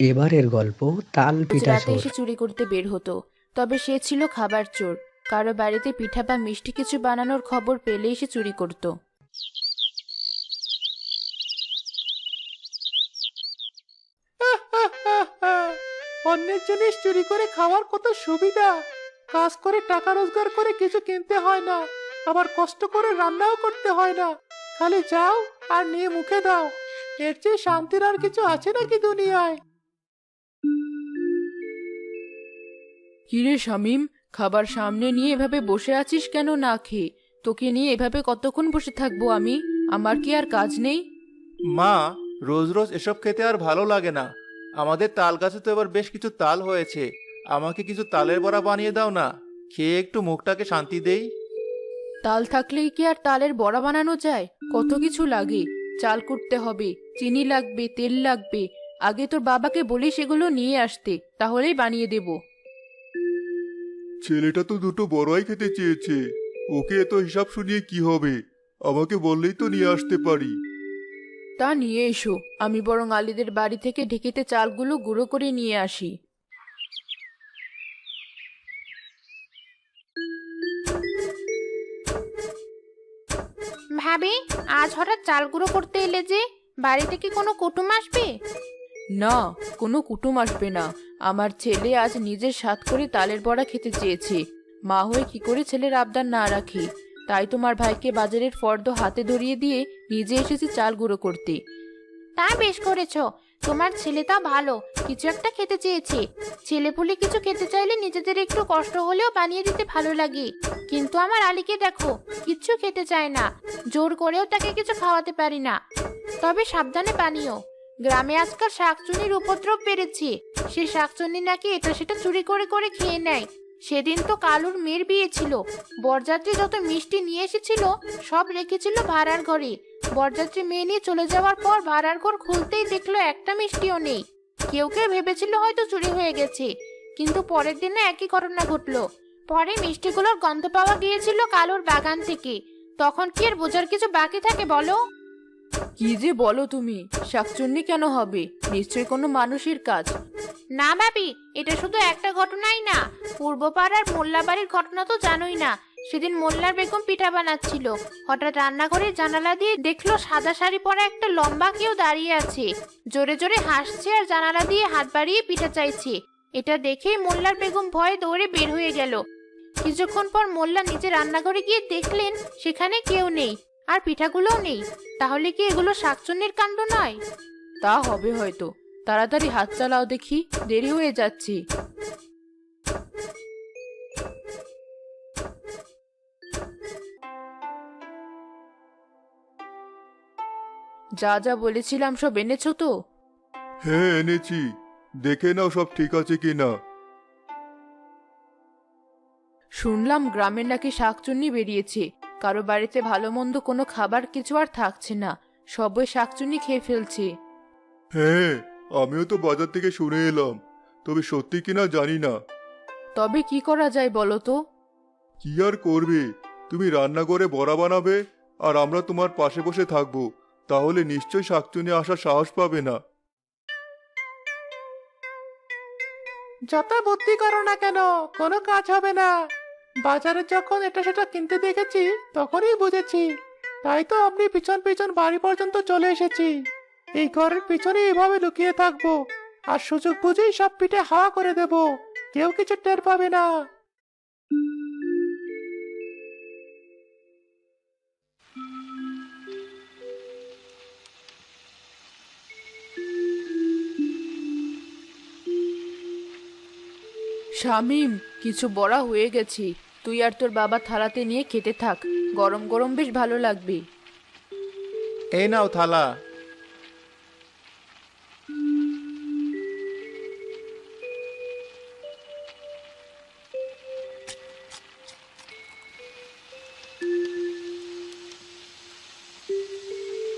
এবারের গল্প তাল রোজ পিঠা রাতে চোর। এসে চুরি করতে বের হতো। তবে সে ছিল খাবার চোর। কারো বাড়িতে পিঠা বা মিষ্টি কিছু বানানোর খবর পেলেই সে চুরি করত। অন্যের জিনিস চুরি করে খাওয়ার কত সুবিধা। কাজ করে টাকা রোজগার করে কিছু কিনতে হয় না, আবার কষ্ট করে রান্নাও করতে হয় না। খালি যাও আর নিয়ে মুখে দাও। এর চেয়ে শান্তির আর কিছু আছে নাকি দুনিয়ায়? কিরে শামিম, খাবার সামনে নিয়ে এভাবে বসে আছিস কেন না খেয়ে? তোকে নিয়ে এভাবে কতক্ষণ বসে থাকবো আমি? আমার কি আর কাজ নেই? মা, রোজ রোজ এসব খেতে আর ভালো লাগে না। আমাদের তাল গাছে তো এবার বেশ কিছু তাল হয়েছে। আমাকে কিছু তালের বড়া বানিয়ে দাও না, খেয়ে একটু মুখটাকে শান্তি দেই। তাল থাকলেই কি আর তালের বড়া বানানো যায়? কত কিছু লাগে। চাল কুটতে হবে, চিনি লাগবে, তেল লাগবে। আগে তোর বাবাকে বলি সেগুলো নিয়ে আসতে, তাহলেই বানিয়ে দেব। ছেলেটা তো দুটো বড়াই খেতে চেয়েছে, ওকে এত হিসাব শুনিয়ে কি হবে? আমাকে বললেই তো নিয়ে আসতে পারি। তা নিয়ে এসো, আমি বরং আলীদের বাড়ি থেকে ঢেকিতে চালগুলো গুঁড়ো করে নিয়ে আসি। ভাবি, আজ হঠাৎ চাল গুঁড়ো করতে এলে যে? বাড়িতে কি কোনো কুটুম আসবে? না, কোনো কুটুম আসবে না। আমার ছেলে আজ নিজের স্বাদ করে তালের বড়া খেতে চেয়েছে। মা হয়ে কি করে ছেলের আবদার না রাখি? তাই তোমার ভাইকে বাজারের ফর্দ হাতে ধরিয়ে দিয়ে নিজে এসেছি চাল গুঁড়ো করতে। তা বেশ করেছো। তোমার ছেলেটা ভালো, কিছু একটা খেতে চেয়েছে। ছেলেপুলে কিছু খেতে চাইলে নিজেদের একটু কষ্ট হলেও বানিয়ে দিতে ভালো লাগে। কিন্তু আমার আলীকে দেখো, কিচ্ছু খেতে চায় না। জোর করেও তাকে কিছু খাওয়াতে পারি না। তবে সাবধানে বানিও। গ্রামে আজকাল শাকচুন্নির উপদ্রব বেড়েছে। সে শাকচুন্নি নাকি এটা সেটা চুরি করে করে খেয়ে নেয়। সেদিন তো কালুর মেয়ের বিয়ে ছিল। বরযাত্রী যত মিষ্টি নিয়ে এসেছিল সব রেখেছিল ভাড়ার ঘরে। বরযাত্রী মেয়ে নিয়ে চলে যাওয়ার পর ভাড়ার ঘর খুলতেই দেখলো একটা মিষ্টিও নেই। কেউ কেউ ভেবেছিল হয়তো চুরি হয়ে গেছে, কিন্তু পরের দিনে একই ঘটনা ঘটলো। পরে মিষ্টিগুলোর গন্ধ পাওয়া গিয়েছিল কালুর বাগান থেকে। তখন কি আর বোঝার কিছু বাকি থাকে বলো? কি যে বলো তুমি! শাকচুন্নি কেন হবে? নিশ্চয়ই কোনো মানুষের কাজ। না ভাবি, এটা শুধু একটা ঘটনাই না। পূর্বপাড়ার মোল্লা বাড়ির ঘটনা তো জানোই না। সেদিন মোল্লার বেগম পিঠা বানাচ্ছিল। হঠাৎ রান্নাঘরের জানালা দিয়ে দেখলো সাদা শাড়ি পরা একটা লম্বা কেউ দাঁড়িয়ে আছে। জোরে জোরে হাসছে আর জানালা দিয়ে হাত বাড়িয়ে পিঠা চাইছে। এটা দেখেই মোল্লার বেগম ভয়ে দৌড়ে বের হয়ে গেল। কিছুক্ষণ পর মোল্লা নিজে রান্নাঘরে গিয়ে দেখলেন সেখানে কেউ নেই, আর পিঠাগুলোও নেই। তাহলে কি এগুলো শাকচুন্নির কাণ্ড নয়? তা হবে হয়তো। তাড়াতাড়ি হাত চালাও দেখি, দেরি হয়ে যাচ্ছি। যা যা বলেছিলাম সব এনেছো তো? হ্যাঁ, এনেছি। দেখে নাও সব ঠিক আছে কিনা। শুনলাম গ্রামের নাকি শাকচুন্নি বেরিয়েছে। কারো বাড়িতে ভালো মন্দ কোনো খাবার কিছু আর থাকছে না, সবাই শাকচুন্নি খেয়ে ফেলছে। হ্যাঁ, আমিও তো বাজার থেকে শুনে এলাম, তবে সত্যি কিনা জানি না। তবে কি করা যায় বলো তো? কি আর করবে, তুমি রান্না করে বড়া বানাবে, আর আমরা তোমার পাশে বসে থাকবো। তাহলে নিশ্চয়ই শাকচুনি আসার সাহস পাবে না। যত বুদ্ধি করো না কেন, কোনো কাজ হবে না। বাজারে যখন এটা সেটা কিনতে দেখেছি তখনই বুঝেছি। তাই তো আপনি পিছন পিছন বাড়ি পর্যন্ত চলে এসেছি। এই ঘরের পিছনে এভাবে লুকিয়ে থাকবো, আর সুযোগ বুঝেই সব পিঠে হাওয়া করে দেব। কেউ কিছু টের পাবে না। শামিম, কিছু বড়া হয়ে গেছে। তুই আর তোর বাবা থালাতে নিয়ে খেতে থাক। গরম গরম বেশ ভালো লাগবে। এই নাও থালা।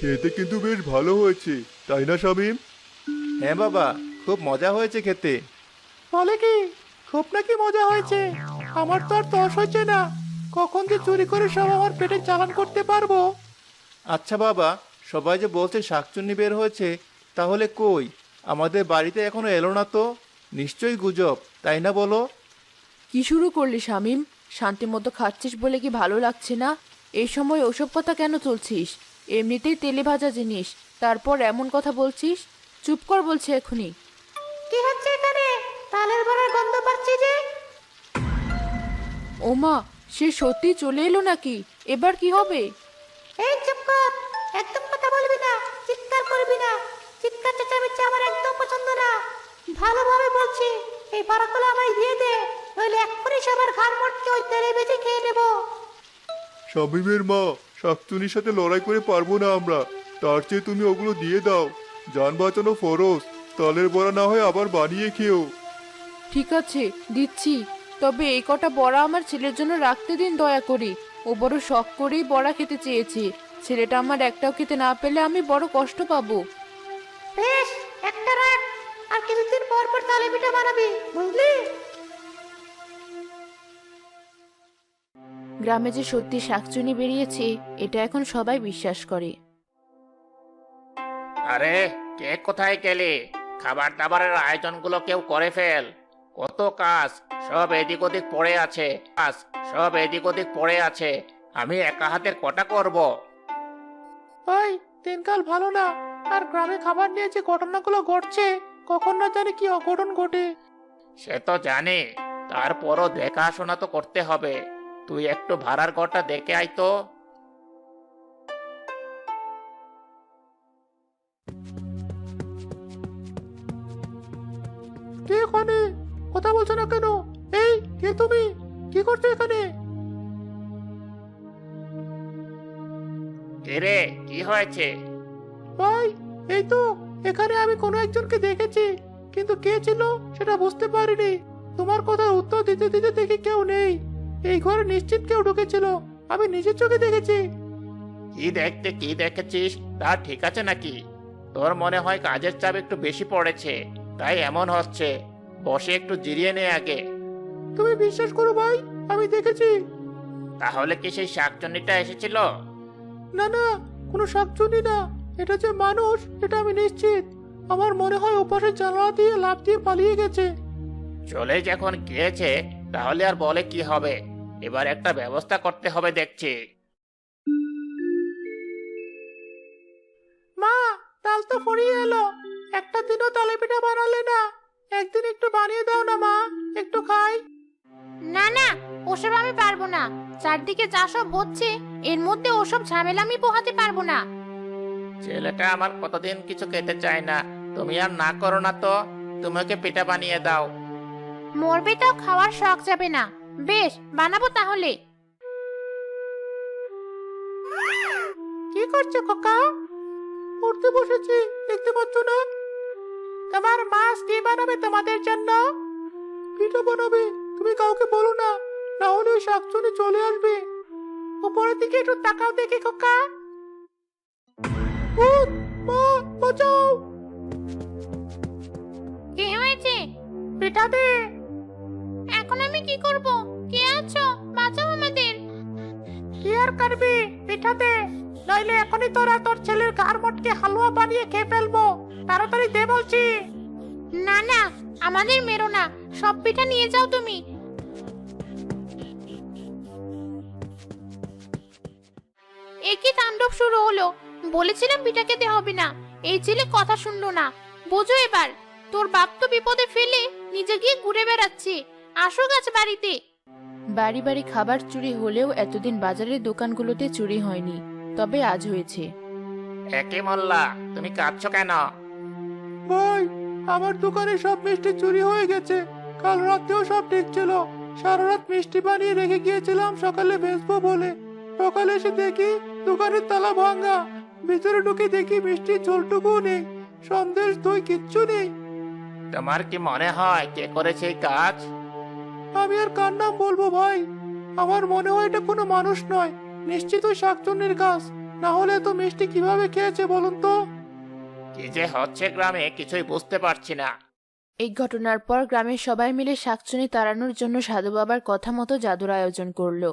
খেতে কিন্তু বেশ ভালো হয়েছে, তাই না শামিম? হ্যাঁ বাবা, খুব মজা হয়েছে খেতে। বলে কি, খুব নাকি মজা হয়েছে? আমার তো আর তর হচ্ছে না। কখন যে চুরি করে সব আমার পেটে চালান করতে পারবো। আচ্ছা বাবা, সবাই যে বলছে শাকচুন্নি বের হয়েছে, তাহলে কই? আমাদের বাড়িতে এখনো এলো না তো? নিশ্চয়ই গুজব, তাই না বলো? কি শুরু করলি শামিম? শান্তি মতো খাচ্ছিস বলে কি ভালো লাগছে না? এই সময় ওসব কথা কেন তুলছিস? এমনিতেই তেলে ভাজা জিনিস, তারপর এমন কথা বলছিস? চুপ কর বলছি এখনই। কি হচ্ছে এখানে? তালের বড়ার গন্ধ পাচ্ছি যে। ওমা, সে সত্যি চলে এলো নাকি? এবার কি হবে? এই চুপ কর, একদম কথা বলবি না, চিৎকার করবি না। চিৎকার চেঁচামেচি আমার একদম পছন্দ না। ভালোভাবে বলছি, এই বড়াগুলো আমায় দিয়ে দে, নইলে এক্ষুনি সবার ঘাড় মটকে ওই তেলে ভেজে খেয়ে নেবো। শামীমের মা, শাকচুনির সাথে লড়াই করে পারবো না আমরা। তার চেয়ে তুমি ওগুলো দিয়ে দাও। যান বাঁচানো ফরজ। তালের বড়া না হয় আবার বানিয়ে খেও। ঠিক আছে, দিচ্ছি। তবে এই কটা বড়া আমার ছেলের জন্য রাখতে দিন দয়া করে। ও বড় শখ করেই বড়া খেতে চেয়েছে। ছেলেটা আমার একটাও খেতে না পেলে আমি বড় কষ্ট পাবো। বেশ, একটা রাখ, আর কিছুদিন পর পর তালে পিঠা বানাবি, বুঝলি? গ্রামে যে সত্যি শাকচুনি বেরিয়েছে, এটা এখন সবাই বিশ্বাস করে। আরে, কে কোথায় গেলে? খাবার দাবারের আয়োজনগুলো কেউ করে ফেল। কত কাজ, সব এদিক ওদিক পড়ে আছে। আমি একা হাতের কটা করব? ভাই, দিনকাল ভালো না। আর গ্রামে খাবার নিয়ে যে ঘটনাগুলো ঘটছে, কখন না জানি কি অঘটন ঘটে। সে তো জানি, তারপরও দেখাশোনা তো করতে হবে। তুই একটু ভাড়ার ঘরটা দেখে আয় তো। কে ওখানে? কথা বলছো না কেন? এই, কে তুমি? কি করছো এখানে? রে, কি হয়েছে? ভাই, এই তো, এখানে আমি কোনো একজনকে দেখেছি, কিন্তু কে ছিল সেটা বুঝতে পারিনি। তোমার কথার উত্তর দিতে দিতে দেখি কেউ নেই। এই ঘরে নিশ্চিত কেউ ঢুকেছিল, আমি নিজের চোখে দেখেছি। কি দেখেছিস তা ঠিক আছে নাকি? তোর মনে হয় কাজের চাপ একটু বেশি পড়েছে, তাই এমন হচ্ছে। বসে একটু জিরিয়ে নে আগে। তুমি বিশ্বাস করো ভাই, আমি দেখেছি। তাহলে কি সেই শাকচুন্নিটা এসেছিল? না না, কোনো শাকচুনি না। এটা যে মানুষ, এটা আমি নিশ্চিত। আমার মনে হয় ওপাশের জানালা দিয়ে লাফ দিয়ে পালিয়ে গেছে। চলে যখন গিয়েছে, তাহলে আর বলে কি হবে? এবার একটা ব্যবস্থা করতে হবে দেখছি। মা, তাল তো ফুরিয়ে এলো। একটা দিনও তালে পিঠা বানালে না। একদিন একটু বানিয়ে দাও না মা, একটু খাই। না না, ওসব আমি পারবো না। চারদিকে যা সব হচ্ছে, এর মধ্যে ওসব ঝামেলা আমি পোহাতে পারবো না। ছেলেটা আমার কতদিন কিছু খেতে চায় না। তুমি আর না করো না তো, তুমি ওকে পিঠা বানিয়ে দাও। মরবে তাও খাওয়ার শখ যাবে না। বেশ, বানাবো তাহলে। কি করছো খোকা? পড়তে বসেছি, দেখতে পাচ্ছ না? তোমার মা কি বানাবে তোমাদের জন্য? পিঠা বানাবে। তুমি কাউকে বলো না, না হলে ওই শাকচুনি চলে আসবে। উপরের দিকে একটু তাকাও দেখি খোকা। ভূত! মা, বাঁচাও! কি হয়েছে? পিঠা দে। এখন আমি কি করব? কে আছো? বাঁচাও আমাদের। কি আর করবি? পিঠা দে, নইলে এখনই তোরা তোর ছেলের ঘাড় মটকে হালুয়া বানিয়ে খেয়ে ফেলবো। তাড়াতাড়ি দে বলছি। না না, আমাদের মেরো না, সব পিঠা নিয়ে যাও তুমি। একই তাণ্ডব শুরু হলো। বলেছিলাম পিঠা খেতে হবে না, এই ছেলে কথা শুনলো না। বোঝো এবার, তোর বাপ তো বিপদে ফেলে নিজে গিয়ে ঘুরে বেড়াচ্ছে। আসো গাছ বাড়িতে। বাড়ি বাড়ি খাবার চুরি হলেও এতদিন বাজারের দোকানগুলোতে চুরি হয়নি, তবে আজ হয়েছে। একে মোল্লা, তুমি কাঁদছো কেন? ভাই, আমার দোকানে সব মিষ্টি চুরি হয়ে গেছে। কাল রাতেও সব ঠিক ছিল। সারা রাত মিষ্টি বানিয়ে রেখে গিয়েছিলাম সকালে বেচবো বলে। সকালে এসে দেখি দোকানের তালা ভাঙা। ভিতরে ঢুকে দেখি মিষ্টির ঝোলটুকুও নেই, সন্দেশ দই কিচ্ছু নেই। তোমার কি মনে হয় কে করেছে এই কাজ? আমি আর কার নাম বলবো ভাই? আমার মনে হয় এটা কোনো মানুষ নয়, নিশ্চিত ওই শাকচুন্নির কাজ। না হলে তো মিষ্টি কিভাবে খেয়েছে বলুন তো? কি যে হচ্ছে গ্রামে কিছুই বুঝতে পারছি না। এই ঘটনার পর গ্রামের সবাই মিলে শাকচুনি তাড়ানোর জন্য সাধু বাবার কথা মতো জাদুর আয়োজন করলো।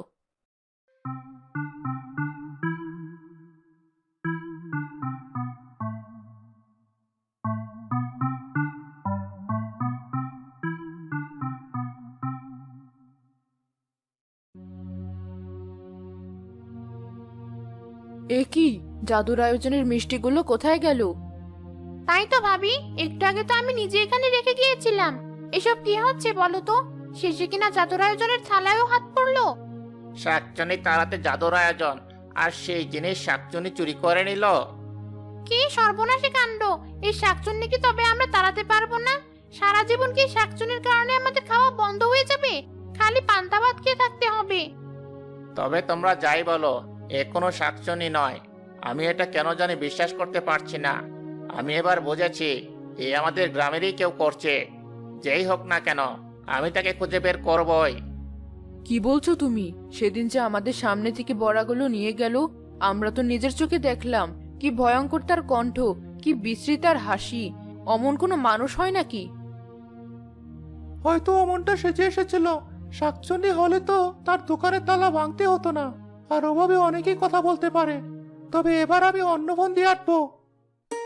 এ কি, জাদুর আয়োজনের মিষ্টিগুলো কোথায় গেল? তাই তো ভাবি, একটু আগে তো আমি নিজে এখানে রেখে গিয়েছিলাম। এসব কি হচ্ছে বলো তো? শেষে কিনা জাদুর আয়োজনের থালায়ও হাত পড়লো। শাকচুনি তাড়াতে জাদুর আয়োজন, আর সেই জিনিস শাকচুনি চুরি করে নিল। কি সর্বনাশী কাণ্ড! এই শাকচুন্নি কি তবে আমরা তাড়াতে পারবো না? সারা জীবন কি শাকচুনির কারণে আমাদের খাওয়া বন্ধ হয়ে যাবে? খালি পান্তা ভাত খেয়ে থাকতে হবে? তবে তোমরা যাই বলো, এ কোনো শাকচুনি নয়। আমি এটা কেন জানি বিশ্বাস করতে পারছি না। আমি এবার বুঝেছি, এ আমাদের গ্রামেরই কেউ করছে। যেই হোক না কেন, আমি তাকে খুঁজে বের করবই। কি বলছো তুমি? সেদিন যে আমাদের সামনে থেকে বড়াগুলো নিয়ে গেল, আমরা তো নিজের চোখে দেখলাম। কি ভয়ঙ্কর তার কণ্ঠ, কি বিশ্রী তার হাসি! অমন কোনো মানুষ হয় নাকি? হয়তো অমনটা সেজে এসেছিল। শাকচুন্নি হলে তো তার দোকানের তালা ভাঙতে হতো না। আর ওভাবে অনেকেই কথা বলতে পারে। তবে এবার আমি অন্য ফোন দিয়ে আটবো।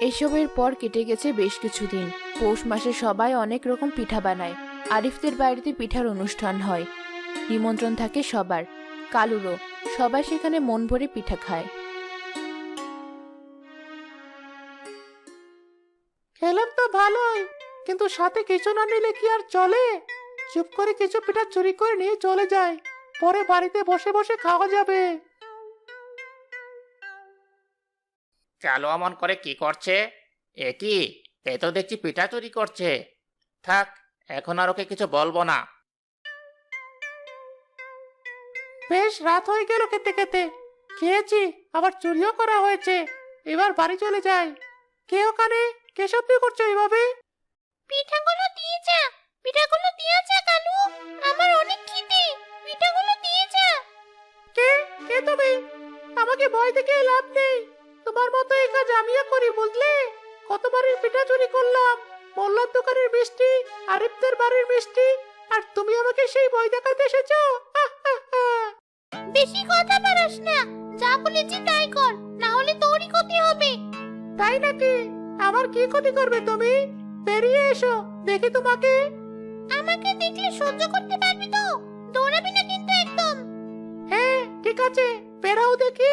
এসবের পর কেটে গেছে বেশ কিছুদিন। পৌষ মাসে সবাই অনেক রকম পিঠা বানায়। আরিফদের বাড়িতে পিঠার অনুষ্ঠান হয়, নিমন্ত্রণ থাকে সবার, কালুরও। সবাই সেখানে মন ভরে পিঠা খায়। খেলাম তো ভালোই, কিন্তু সাথে কিছু না নিলে কি আর চলে? চুপ করে কিছু পিঠা চুরি করে নিয়ে চলে যায়, পরে বাড়িতে বসে বসে খাওয়া যাবে। চালু অমন করে কি করছে? এ কি, এ তো দেখছি পিঠা চুরি করছে। থাক, এখন আর ওকে কিছু বলবো না। বেশ রাত হয়ে গেল খেতে খেতে। খেয়েছি, আবার চুরিও করা হয়েছে। এবার বাড়ি চলে যাই। কে ওখানে? কে শব্দ করছো এইভাবে? পিঠাগুলো দিয়ে যা, পিঠাগুলো দিয়ে যা কালু, আমার অনেক খিদে। পিঠাগুলো দিয়ে যা। কে? কে তুমি? আমাকে ভয় দেখে লাভ নেই। তোমার মতো এই কাজ আমিও করি, বুঝলে? কতবারের পিঠা চুরি করলাম। মোল্লার দোকানের মিষ্টি, আরিফদের বাড়ির মিষ্টি, আর তুমি আমাকে সেই ভয় দেখাতে এসেছো? বেশি কথা পারাস না, যা বলেছি তাই কর, না হলে তোরই ক্ষতি হবে। তাই নাকি? আমার কি ক্ষতি করবে তুমি? বেরিয়ে এসো, দেখি তোমাকে। আমাকে দেখলে সহ্য করতে পারবি তো? দৌড়াবি না কিন্তু একদম। হ্যাঁ ঠিক আছে, বেরাও দেখি।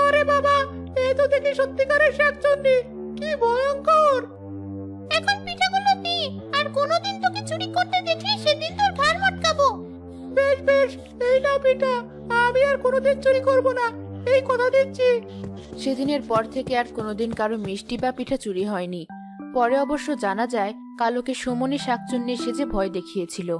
আরে বাবা, এই তো দেখি সত্যিকারের শাকচুন্নি। কি ভয়ঙ্কর! এখন পিঠাগুলো দি, আর কোনোদিন তোকে চুরি করতে দেখলে সেদিন তোর ঘাড় মটকাবো। বেশ বেশ, এই নাও পিঠা। আমি আর কোনোদিন চুরি করব না, এই কথা দিচ্ছি। সেদিনের পর থেকে আর কোনোদিন কারো মিষ্টি বা পিঠা চুরি হয়নি। পরে অবশ্য জানা যায়, কালোকে সুমনি শাকচুন্নি সেজে ভয় দেখিয়েছিল।